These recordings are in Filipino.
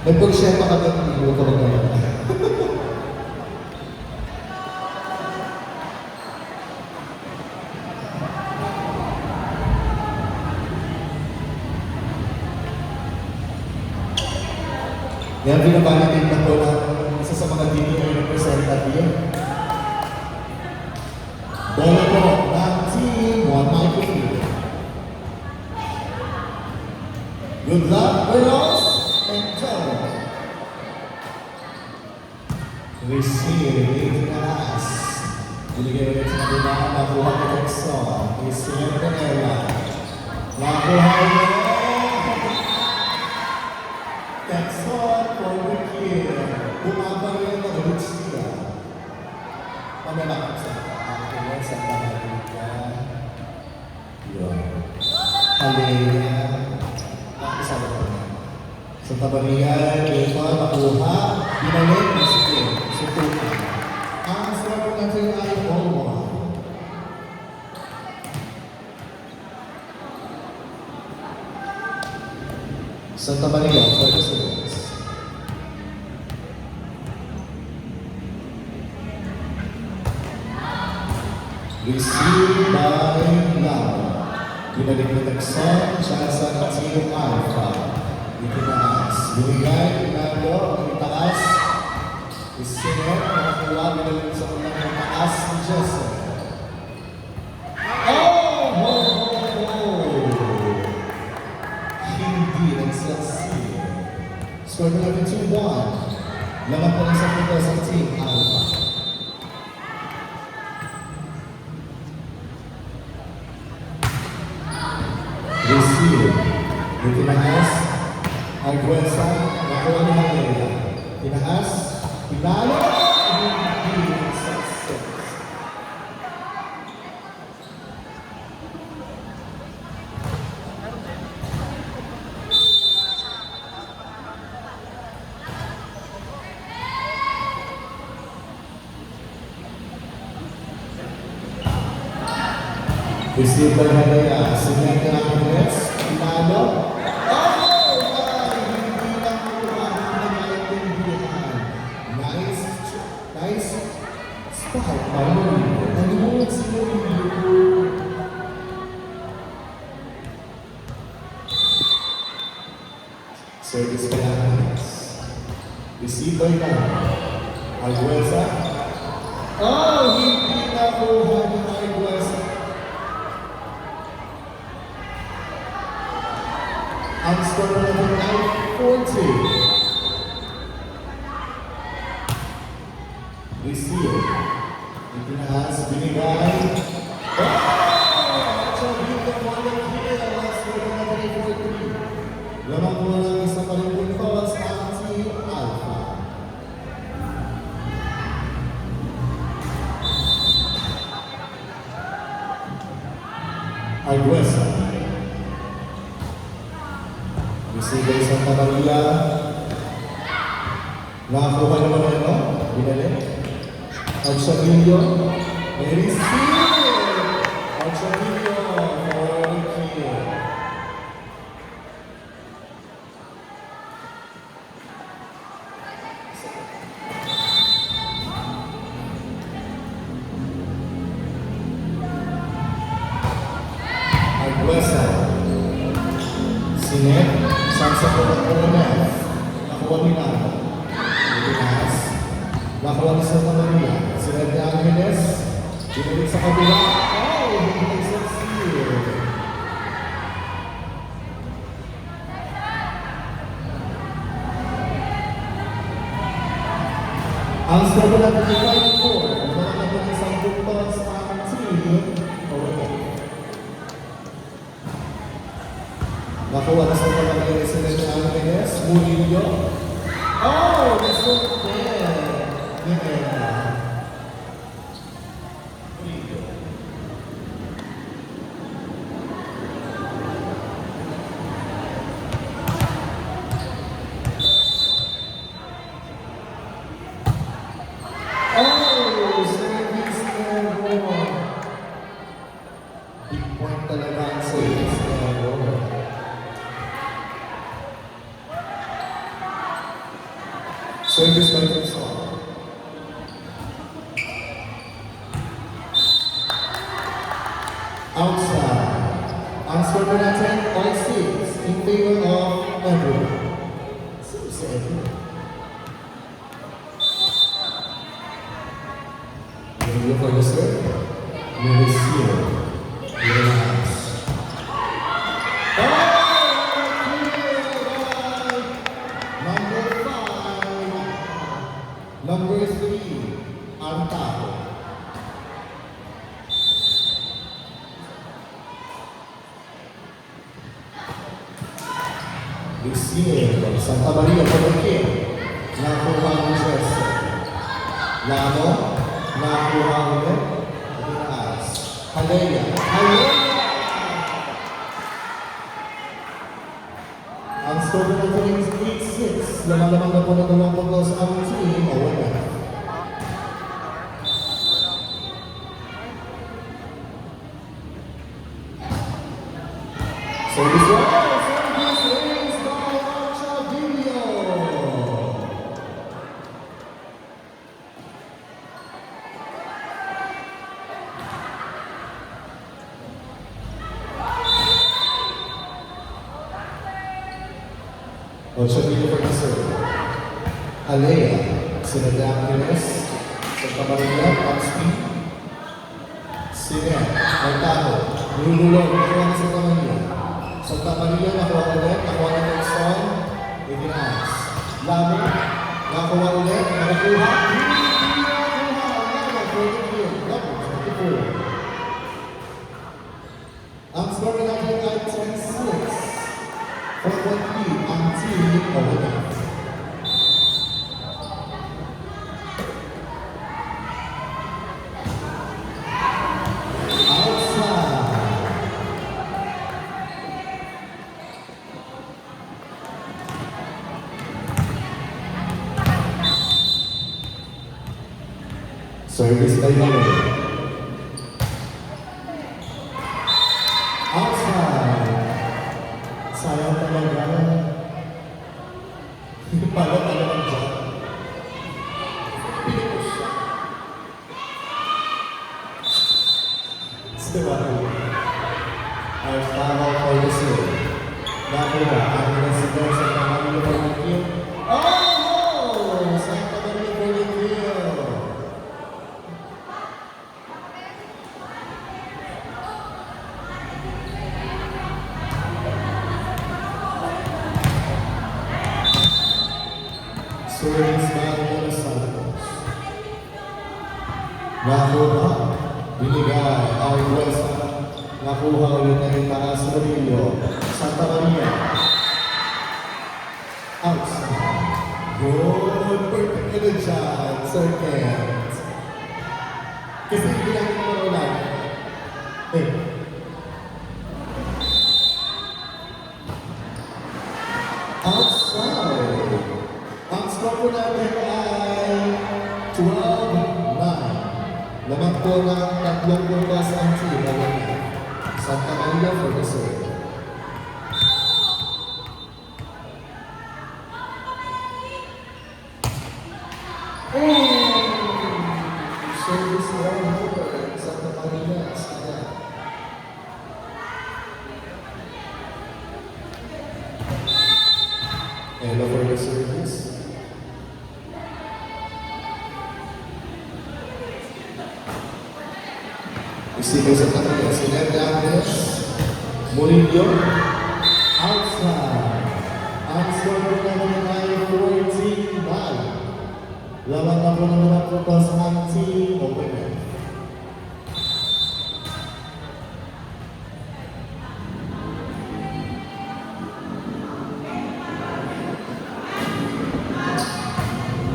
Nagpag-share pa kami ng ibo ko ngayon. Yan, pinapanatin na po ng isa sa mga dito na representative. Bola po ng Team 193. Good luck, girls and gentlemen. Receive Ignas. Binigay ulit sa kanila, nakuha ko ng song. Receive Canela. Nakuha ko Texon for the kill. Bumaba rin ang Lucia. Pamalakot sa akin sa Panaluka. Yun. Halea. Isama ko na. Sa Tabarian, Eva, nakuha. Binalik na si Kim. Si Tuka. Ang sarap natin ay Olwa. Santa Maria, for the students. Received by Lara. Binalik na Texon, Chasa at Team Alpha. Itinaas. Binigay, Rinaldo, ang itaas. Isinet, nakakuha, binalik sa unang itaas ni Jesse. Score number 2-1. Laman po ng sa punto sa Team Alpha. Receive. Yung tinaas. Arguesa. Nakuha ni Halea. Tinaas. Pinalo. Hindi ng success. Receive by Halea. Sinyag na ang Nets. Pinalo. Oh! Hindi lang kuha. Hindi naiintindihan. Nice spot. Nalimulat si Murillo. Service by Nets. Receive by Lara. Arguesa. Oh! Hindi na kuha ni Arguesa. Ang score natin ay 40. Receive. Itinaas, binigay. Oh! Chavito for the kill. Score natin ay 43. Lamang mo lang isa pa rin puntos ang Team Alpha. Arguesa. Receive by Santa Maria. Nakakuha naman ito. Binalik. Alchavillo. May receive. Alchavillo for the kill. Arguesa. Sinet. Sansa po ng OMF. Nakuha ni Nara. Itinaas. Nakuha ni Santa Maria. Sinet ni Angeles. Binalik sa kabila. Oh! Binalik sa seal. Ang score natin ay 5-4. Mga natin isang puntos ang Team OMF. Nakuha na sa pagkakaya ni Sinet ni Angeles. Murillo. Oh! Gusto ko ni Eva. Murillo. Oh! Service error. Big point talaga ang service error. Service by Texon. Outside. Ang score po natin, all six in favor of Edward. Sino si Edward? Thank you for the serve. Mauricio. Relax. Number 3, Antao. Luciel, Santa Maria, Pagkakit. Nakuha ang Jesse. Lamo, nakuha ulit. Relax. Halea. Ang score na ito is 8-6. Laman-laman na po na dalawang pagkaw sa aming team. Wala. Service one. Service is by Archadillo. Archadillo for the serve. Alea, Sinada Aquiles, Santa Maria, Patsky, Sinet, Altajo, Nululog, nakuha na Santa Maria. Santa Maria, nakuha ulit, nakuha na Texon, Ignas. Lamo, nakuha ulit, nakuha. Ang score na natin ay 10-6. For what lead ang team Owena. Service by Maloy. Outside. Sayang talaga. Pala talaga dyan. Sibahay. Ay, tama ko kayo siya. Nakuha, ang nasigaw sa Maria Pagkakit. Oh! Santa Maria Pagkakit. Service by Los Santos. Nakuha, binigay, Arguesa. Nakuha ulit na yung taas Rodillo. Santa Maria. Outside. Good. Perfect ka na dyan, Sir Kent. Kasi hindi namin naman outside. Ang score po natin ay 12-9. Lamang po ng tatlong bukas ang team. Santa Maria for the serve. Service round over. Santa Maria. Hello for the service. Isigaw sa kanila, Sinada Aquiles, Murillo, outside. Ang score po naman ay 14-9. Laman na po naman ang putos ang team Owena.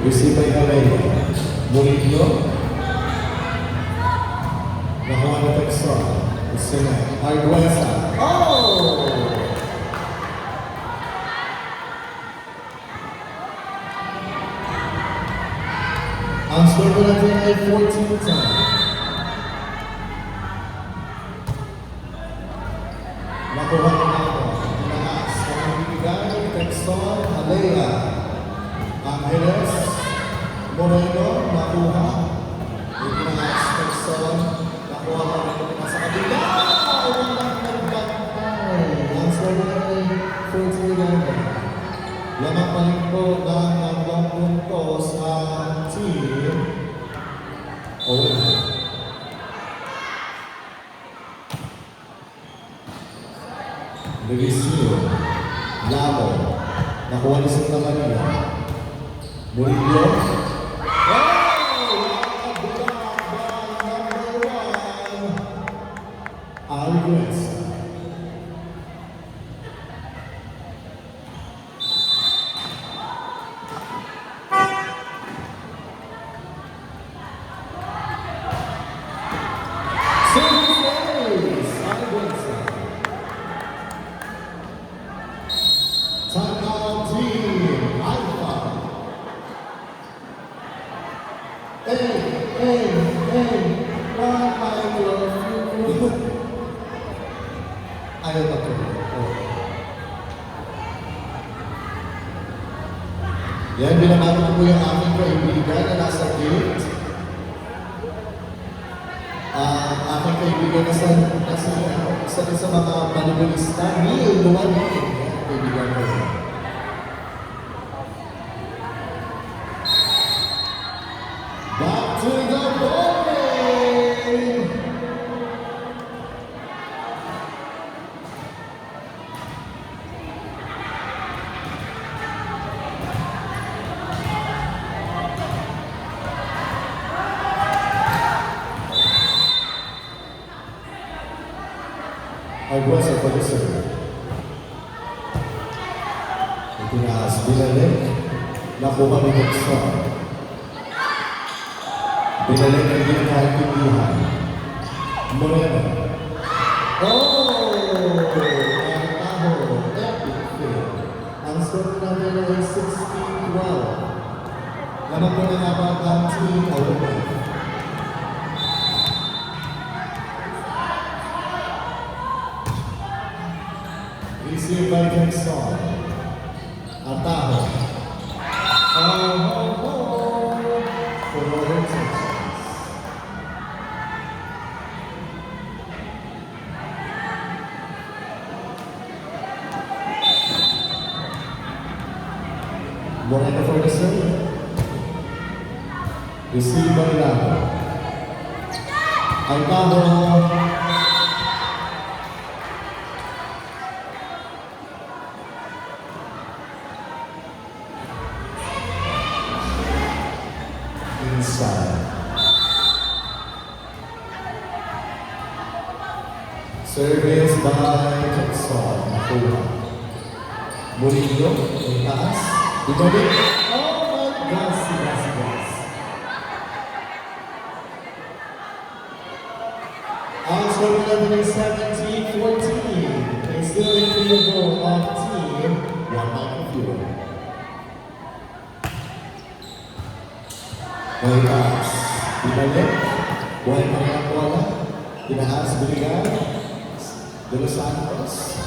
Receive by Alea, Murillo, nakuha na Texon, Sinet, Arguesa. Oh! Ang score ko natin ay 14-10. Nakuha na ako. Inaas. Ang bibigay, Texon, Alea. Angeles Moreno, nakuha. Ignace Person, nakuha pa rin sa kabila. Walang nagbantay. Ang score for together. Lamang pa rin po ng hanggang puntos ang team. Luisio, Lamo, nakuha ni Santa Maria. Murillo. Alves. Timeout team, Alpha. Hey, why I love you? Ayaw pa ko. Yan, binabati ko po yung aking kaibigan na nasa gate. Aking kaibigan na isa din sa mga manubalista, Neil Luwani. Kaibigan ko. Back to the bowling! Agwasa pa rin sir. Itinaas binalik. Nakuha ni Dexter. Binalik ang ginakaintindihan. Moreno. Ang taho. Epic fail. Ang score natin ay 16-12. Naman po na nga ba ang team Olympic? Receive by Dexter. Ang taho. For all intentions. Moreno for the serve. Receive by Lamo. Ang taho. Inside. Service by Jackson. Nakuha. Murillo. Ang taas. Ibalik. Oh my gosh. Yes. Ang score natin ay 17-14. And still in favor of team 1-9. May taas. Ibalik. Buhay pa rin ang bola. Tinaas, binigay. De Los Santos.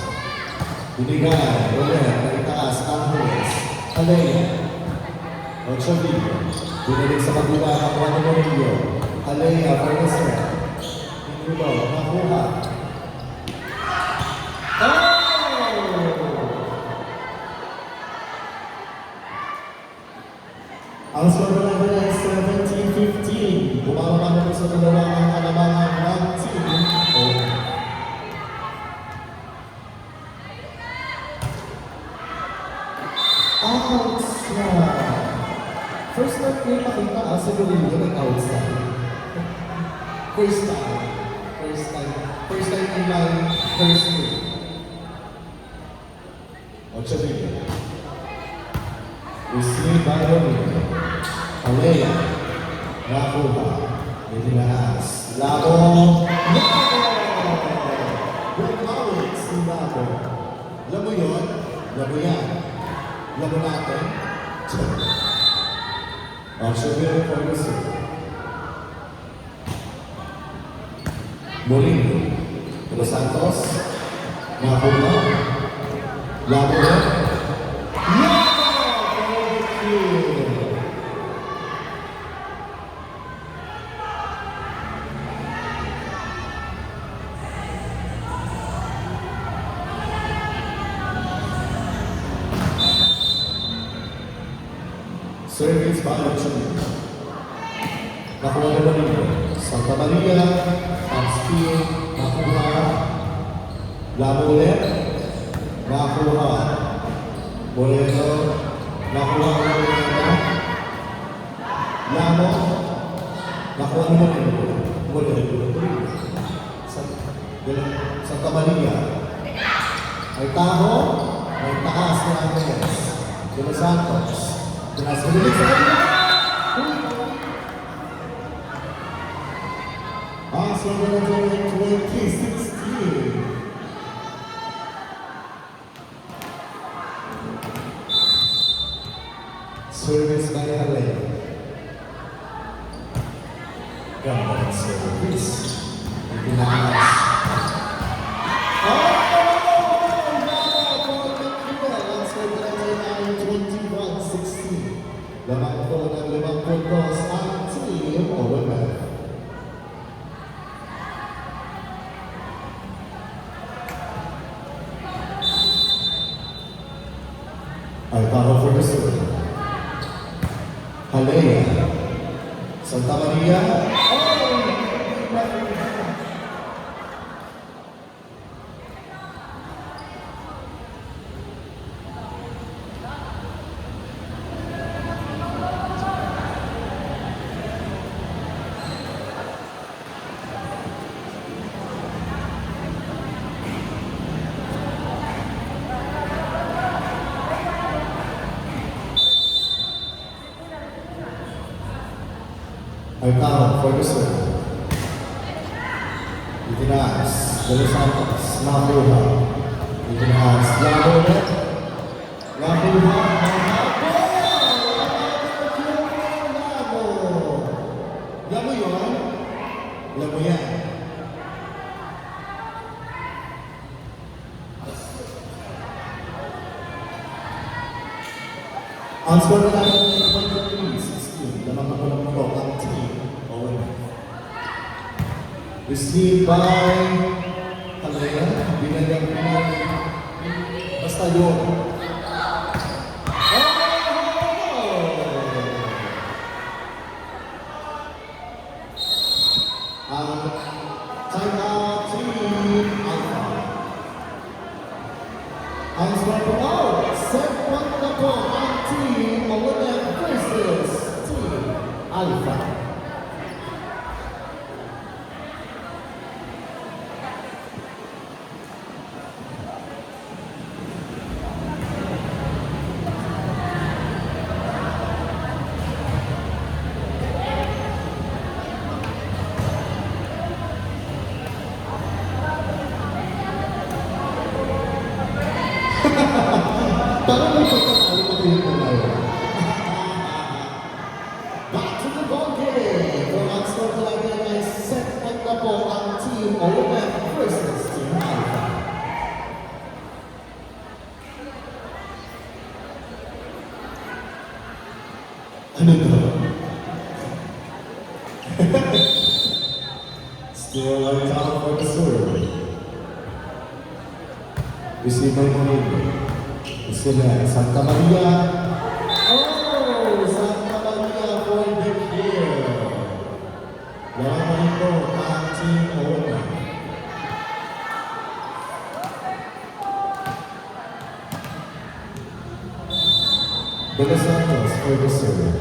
Binigay. Ulit. May taas. Angeles. Alea. Ochovillo. Binalik sa kabila. Nakuha ni Murillo. Alea. Ferguson. Pingulo. Nakuha. Ang score natin ay 17-15. Bumaba naman sa dalawang ang kalamangan ng team. Outside. First time ko yung makita sa Murillo nag-outside. First time in my first game. Ochovillo. Receive by Murillo. Alea. Nakuha. Itinaas. Lamo. Great knowledge si Lamo. Alam mo yun? Alam mo yan. Alam mo natin? Check. Ochovillo Ferguson. Murillo. De Los Santos. Nakuha. Lamo. Thank you. Service by Chun. Nakuha na rin. Santa Maria, Tapskin, nakuha. Lamo ulit, nakuha. Moreno, nakuha na rin. Lamo, nakuha na rin. Moreno, Santa Maria. May taho, may taas na Andres. De Los Santos. Tunas ko ulit sa kanila. So we're going to 2016. Service by LA. Ganda service. Ipinakas. Lamang po ng 5 puntos ang team OMF. Alvaro for the serve. Halea. Santa Maria. Alcaro for the serve. Itinas, De Los Santos, Nakuha. Itinas, Lamo ulit. Nakuha, Lamo. Lamo yun? Lamo yan. Ang score na tayo ng 16. Lamang ako ng pro ang team. Received by Talaya, binayang pinag. Basta yun. Ang China Team Alpha. Ang score po out. Set one na po ang team OMF versus Team Alpha. Parang may pagkakalo ko rin ko na yun. Back to the ball game. For ang score talaga ay set na po ang team OMF versus Team Alpha. Ano ba? Still on top for the serve. Receive by Moreno. Sila, Santa Maria. Oh, Santa Maria for the kill. Lamang ito ang team OMF. De Los Santos for the serve.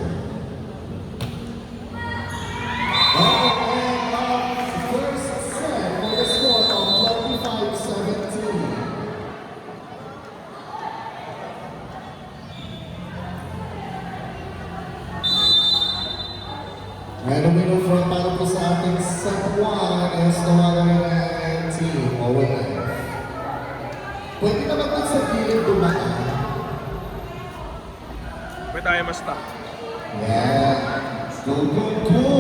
First set for the score of 25-17. And uminom from para po sa ating set 1 is tumagal ng team OMF. Pwede naman po sa gilid dumaan. Pwede tayo mas top. Yeah. Go, go, go!